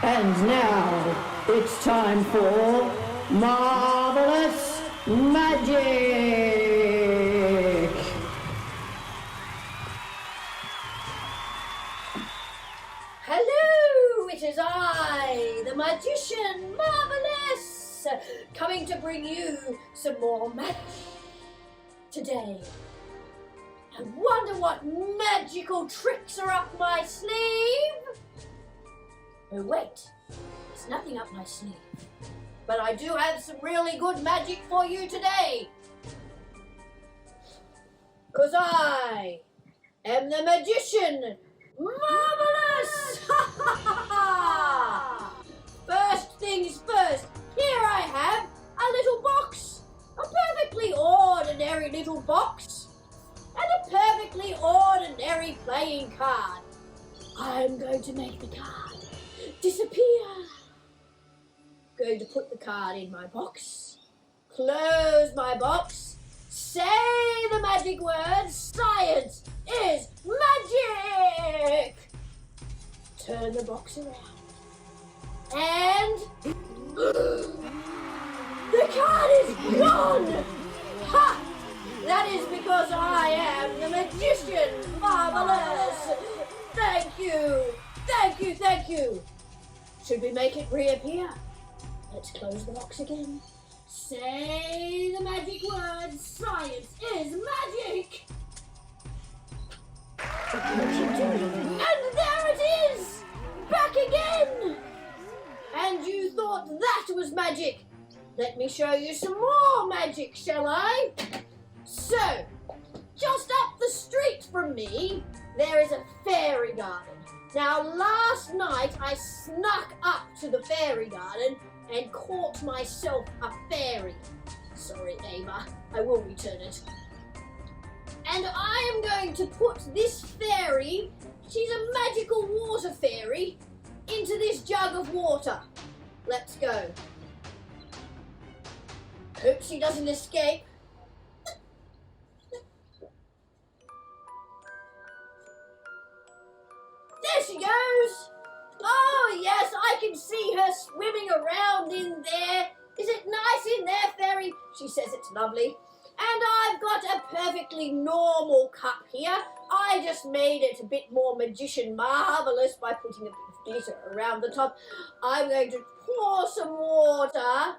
And now it's time for Marvellous Magic! Hello, it is I, the magician Marvellous, coming to bring you some more magic today. I wonder what magical tricks are up my sleeve. Oh wait, there's nothing up my sleeve. But I do have some really good magic for you today. 'Cause I am the magician Marvellous! First things first, here I have a little box. A perfectly ordinary little box. And a perfectly ordinary playing card. I'm going to make the card disappear. Going to put the card in my box, close my box, say the magic word, science is magic! Turn the box around, and the card is gone! Ha! That is because I am the magician Marvellous! Thank you! Thank you, thank you! Should we make it reappear? Let's close the box again. Say the magic word, science is magic! And there it is! Back again! And you thought that was magic? Let me show you some more magic, shall I? So, just up the street from me, there is a fairy garden. Now, last night I snuck up to the fairy garden and caught myself a fairy. Sorry, Ava, I will return it. And I am going to put this fairy, she's a magical water fairy, into this jug of water. Let's go. Hope she doesn't escape. There she goes! Oh yes, I can see her swimming around in there. Is it nice in there, fairy? She says it's lovely. And I've got a perfectly normal cup here. I just made it a bit more magician marvellous by putting a bit of glitter around the top. I'm going to pour some water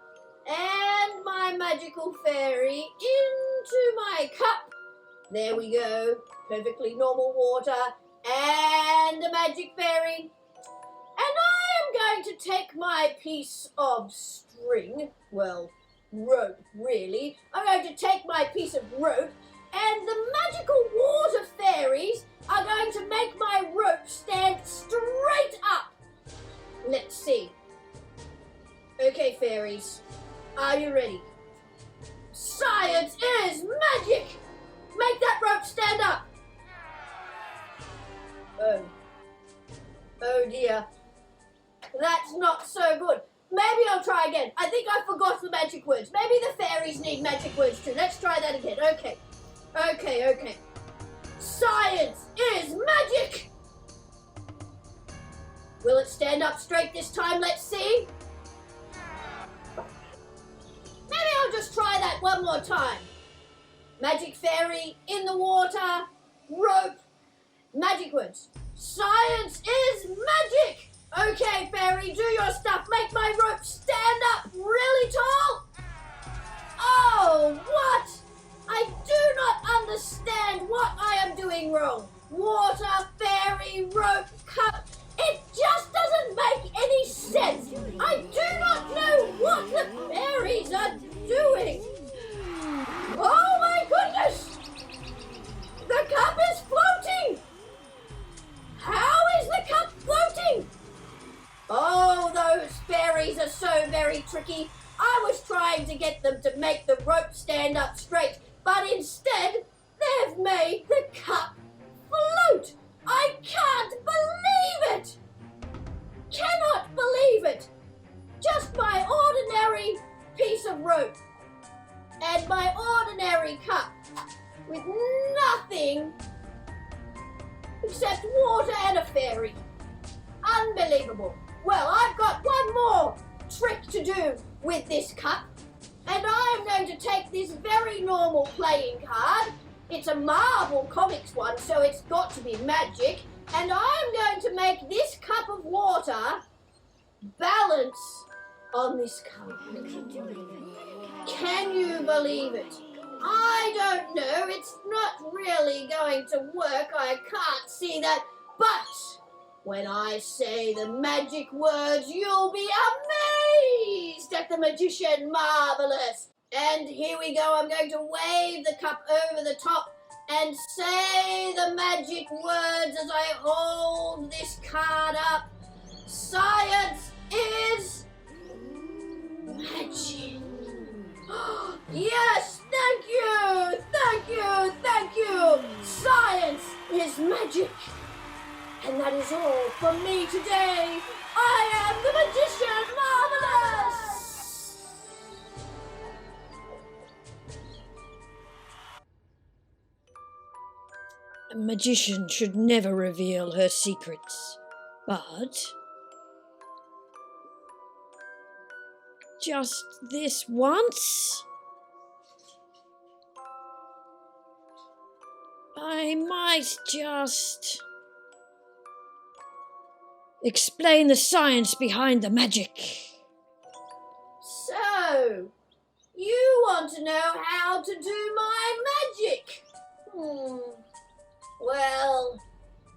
and my magical fairy into my cup. There we go. Perfectly normal water and a magic fairy. And I am going to take my piece of string, well, rope really. I'm going to take my piece of rope and the magical water fairies are going to make my rope stand straight up. Let's see. Okay, fairies, are you ready? Science is magic! Make that rope stand up. Oh dear. That's not so good. Maybe I'll try again. I think I forgot the magic words. Maybe the fairies need magic words too. Let's try that again. Okay. Science is magic! Will it stand up straight this time? Let's see. Maybe I'll just try that one more time. Magic fairy in the water, rope, magic words. Science is magic! Okay, fairy, do your stuff. Make my rope stand up really tall. Oh, what? I do not understand what I am doing wrong. Water, fairy, rope, cup. It just doesn't make any sense. I do not know what the fairies are doing. Oh my goodness! The cup is floating! How is the cup floating? Oh, those fairies are so very tricky. I was trying to get them to make the rope stand up straight, but instead, they've made the cup float. I can't believe it! Cannot believe it! Just my ordinary piece of rope and my ordinary cup with nothing except water and a fairy. Unbelievable. Well, I've to do with this cup, and I'm going to take this very normal playing card. It's a Marvel Comics one, so it's got to be magic, and I'm going to make this cup of water balance on this card. Can you believe it? I don't know, it's not really going to work, I can't see that, but when I say the magic words, you'll be amazed at the magician Marvellous. And here we go, I'm going to wave the cup over the top and say the magic words as I hold this card up. Science is magic. Yes, thank you, thank you, thank you. Science is magic. And that is all from me today. I am the Magician Marvellous! A magician should never reveal her secrets, but just this once, I might just explain the science behind the magic. So, you want to know how to do my magic? Well,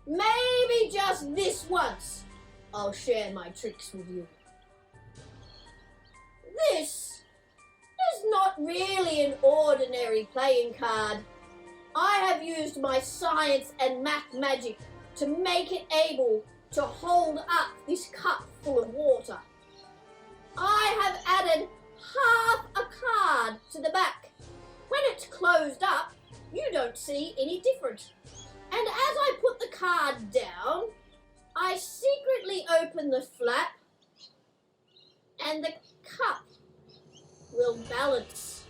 maybe just this once I'll share my tricks with you. This is not really an ordinary playing card. I have used my science and math magic to make it able to hold up this cup full of water. I have added half a card to the back. When it's closed up, you don't see any different. And as I put the card down, I secretly open the flap and the cup will balance.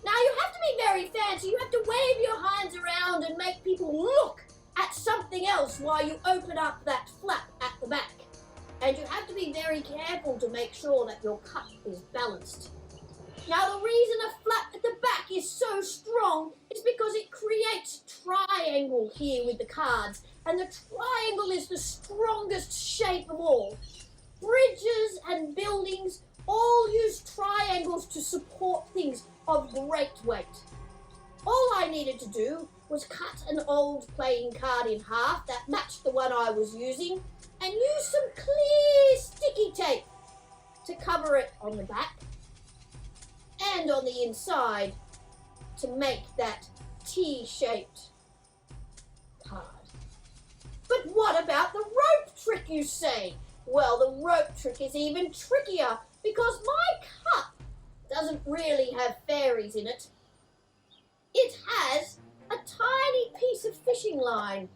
Now you have to be very fancy. You have to wave your hands around and make people look at something else while you open up that flap at the back. And you have to be very careful to make sure that your cup is balanced. Now the reason a flap at the back is so strong is because it creates triangle here with the cards, and the triangle is the strongest shape of all. Bridges and buildings all use triangles to support things of great weight. All I needed to do was cut an old playing card in half that matched the one I was using and use some clear sticky tape to cover it on the back and on the inside to make that T-shaped card. But what about the rope trick, you say? Well, the rope trick is even trickier because my cup doesn't really have fairies in it. It has a tiny piece of fishing line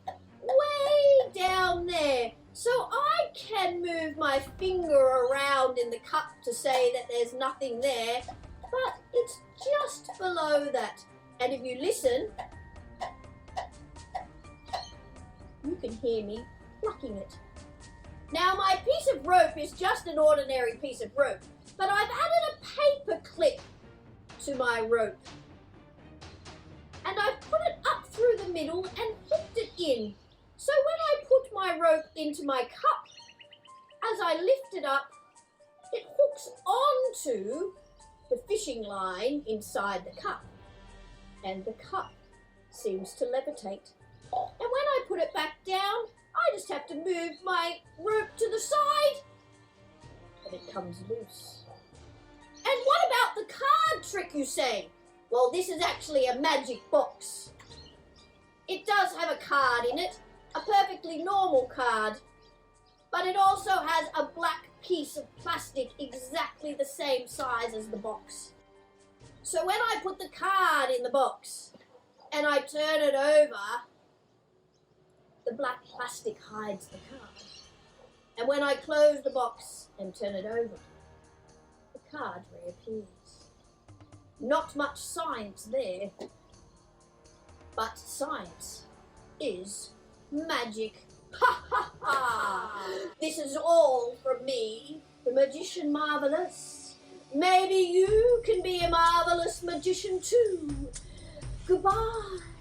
way down there, so I can move my finger around in the cup to say that there's nothing there, but it's just below that. And if you listen, you can hear me plucking it. Now my piece of rope is just an ordinary piece of rope, but I've added a paper clip to my rope. And I've put it up through the middle and hooked it in. So when I put my rope into my cup, as I lift it up, it hooks onto the fishing line inside the cup. And the cup seems to levitate. And when I put it back down, I just have to move my rope to the side and it comes loose. And what about the card trick, you say? Well, this is actually a magic box. It does have a card in it, a perfectly normal card, but it also has a black piece of plastic exactly the same size as the box. So when I put the card in the box and I turn it over, the black plastic hides the card. And when I close the box and turn it over, the card reappears. Not much science there, but science is magic Ha ha ha! This is all from me, the magician Marvellous. Maybe you can be a marvellous magician too. Goodbye.